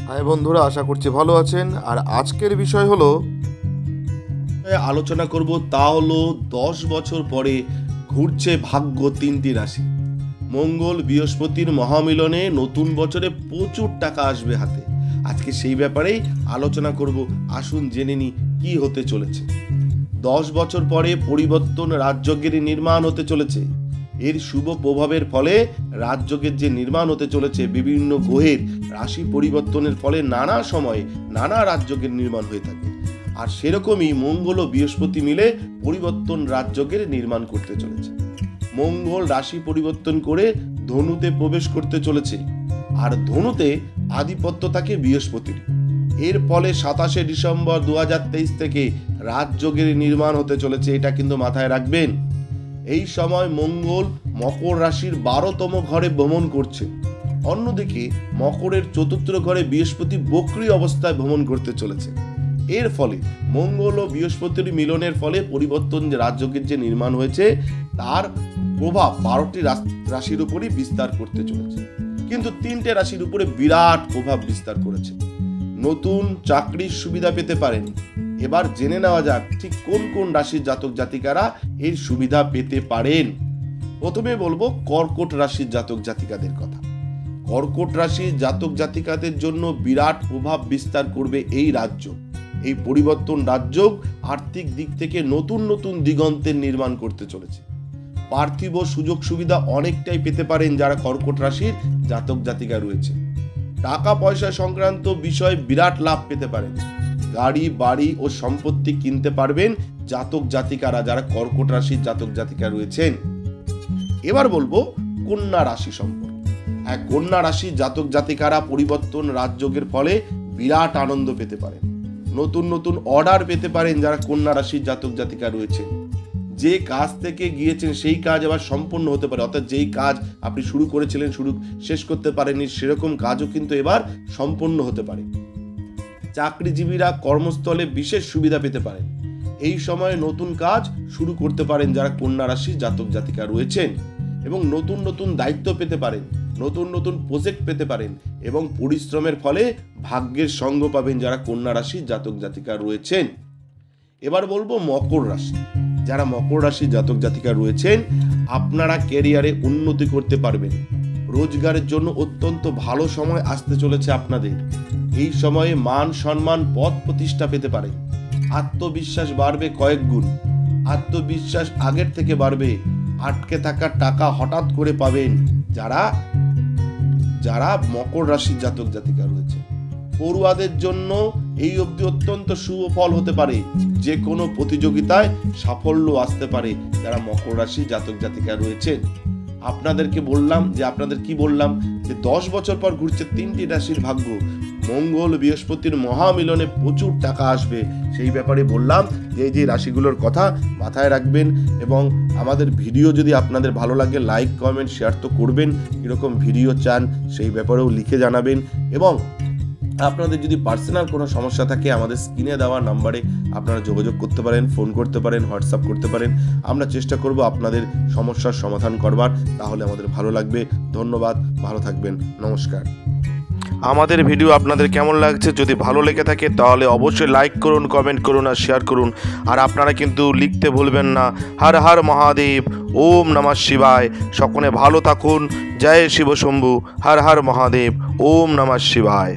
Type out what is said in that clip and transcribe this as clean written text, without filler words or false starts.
High বন্ধুরা, আশা করছি ভালো আছেন। আর আজকের বিষয় হলো আলোচনা করব তা হলো 10 বছর পরে ঘুরছে ভাগ্য তিনটি রাশি। মঙ্গল বৃহস্পতির মহামিলনে নতুন বছরে প্রচুর টাকা আসবে হাতে। আজকে সেই ব্যাপারেই আলোচনা করব। আসুন জেনে নি কি হতে চলেছে। 10 বছর পরে পরিবর্তন রাজযোগের নির্মাণ হতে চলেছে। এর শুভ প্রভাবের ফলে রাজযোগের যে নির্মাণ হতে চলেছে, বিভিন্ন গ্রহের রাশি পরিবর্তনের ফলে নানা সময়ে নানা রাজযোগের নির্মাণ হয়ে থাকে। আর সেরকমই মঙ্গল ও বৃহস্পতি মিলে পরিবর্তন রাজযোগের নির্মাণ করতে চলেছে। মঙ্গল রাশি পরিবর্তন করে ধনুতে প্রবেশ করতে চলেছে, আর ধনুতে আধিপত্য থাকে বৃহস্পতির। এর ফলে 27শে ডিসেম্বর 2023 থেকে রাজযোগের নির্মাণ হতে চলেছে। এটা কিন্তু মাথায় রাখবেন। এই সময় মঙ্গল মকর রাশির 12তম ঘরে ভ্রমণ করছে। অন্যদিকে মকরের 4র্থ ঘরে বৃহস্পতি বক্রী অবস্থায় ভ্রমণ করতে চলেছে। এর ফলে মঙ্গল ও বৃহস্পতির মিলনের ফলে পরিবর্তন রাজযোগের যে নির্মাণ হয়েছে তার প্রভাব 12টি রাশির উপরই বিস্তার করতে চলেছে, কিন্তু 3টে রাশির উপরে বিরাট প্রভাব বিস্তার করেছে। নতুন চাকরির সুবিধা পেতে পারেন। এবার জেনে নেওয়া যাক ঠিক কোন কোন রাশির জাতক জাতিকারা এর সুবিধা পেতে পারেন। প্রথমে বলবো কর্কট রাশির জাতক জাতিকাদের কথা। কর্কট রাশির জাতক জাতিকাদের জন্য বিরাট প্রভাব বিস্তার করবে এই রাজযোগ। এই পরিবর্তন রাজযোগ আর্থিক দিক থেকে নতুন নতুন দিগন্তের নির্মাণ করতে চলেছে। পার্থিব সুযোগ সুবিধা অনেকটাই পেতে পারেন যারা কর্কট রাশির জাতক জাতিকা রয়েছে। টাকা পয়সা সংক্রান্ত বিষয়ে বিরাট লাভ পেতে পারেন। গাড়ি বাড়ি ও সম্পত্তি কিনতে পারবেন জাতক জাতিকারা যারা কর্কট রাশির জাতক জাতিকা রয়েছেন। এবার বলবো কন্যা রাশি সম্পর্কে। কন্যা রাশির জাতক জাতিকারা পরিবর্তন রাজযোগের ফলে বিরাট আনন্দ পেতে পারেন। নতুন নতুন অর্ডার পেতে পারেন যারা কন্যা রাশির জাতক জাতিকা রয়েছেন। যে কাজ থেকে গিয়েছেন সেই কাজ আবার সম্পন্ন হতে পারে, অর্থাৎ যেই কাজ আপনি শুরু করেছিলেন শেষ করতে পারেননি সেরকম কাজও কিন্তু এবার সম্পন্ন হতে পারে। চাকরিজীবীরা কর্মস্থলে বিশেষ সুবিধা পেতে পারেন। এই সময়ে নতুন কাজ শুরু করতে পারেন যারা কন্যা রাশির জাতক জাতিকা রয়েছেন, এবং নতুন নতুন দায়িত্ব পেতে পারেন, নতুন নতুন প্রজেক্ট পেতে পারেন, এবং পরিশ্রমের ফলে ভাগ্যের সঙ্গ পাবেন যারা কন্যা রাশির জাতক জাতিকা রয়েছেন। এবার বলবো মকর রাশি। যারা মকর রাশির জাতক জাতিকা রয়েছেন, আপনারা ক্যারিয়ারে উন্নতি করতে পারবেন। রোজগারের জন্য অত্যন্ত ভালো সময় আসতে চলেছে আপনাদের। এই সময়ে মান সম্মান পদ প্রতিষ্ঠা পেতে পারেন। আত্মবিশ্বাস বাড়বে কয়েক গুণ। আত্মবিশ্বাস আগের থেকে বাড়বে। আটকে থাকা টাকা হঠাৎ করে পাবেন যারা মকর রাশির জাতক জাতিকা রয়েছে। পড়ুয়াদের জন্য এই অবধি অত্যন্ত শুভ ফল হতে পারে। যে কোনো প্রতিযোগিতায় সাফল্য আসতে পারে যারা মকর রাশির জাতক জাতিকা রয়েছেন। আপনাদেরকে বললাম যে 10 বছর পর ঘুরছে 3টি রাশির ভাগ্য। মঙ্গল বৃহস্পতির মহামিলনে প্রচুর টাকা আসবে। সেই ব্যাপারে বললাম যে এই যে রাশিগুলোর কথা মাথায় রাখবেন, এবং আমাদের ভিডিও যদি আপনাদের ভালো লাগে লাইক কমেন্ট শেয়ার তো করবেন। এরকম ভিডিও চান সেই ব্যাপারেও লিখে জানাবেন, এবং আপনাদের যদি পার্সোনাল কোনো সমস্যা থাকে আমাদের স্ক্রিনে দেওয়া নাম্বারে আপনারা যোগাযোগ করতে পারেন, ফোন করতে পারেন, হোয়াটসঅ্যাপ করতে পারেন। আমরা চেষ্টা করব আপনাদের সমস্যার সমাধান করবার। তাহলে আমাদের ভালো লাগবে। ধন্যবাদ, ভালো থাকবেন, নমস্কার। আমাদের ভিডিও আপনাদের কেমন লাগছে? যদি ভালো লেগে থাকে তাহলে অবশ্যই লাইক করুন, কমেন্ট করুন আর শেয়ার করুন। আর আপনারা কিন্তু লিখতে ভুলবেন না। হর হর মহাদেব, ওম নমঃ শিবায়। সকলে ভালো থাকুন। জয় শিব শম্ভু। হর হর মহাদেব, ওম নমঃ শিবায়।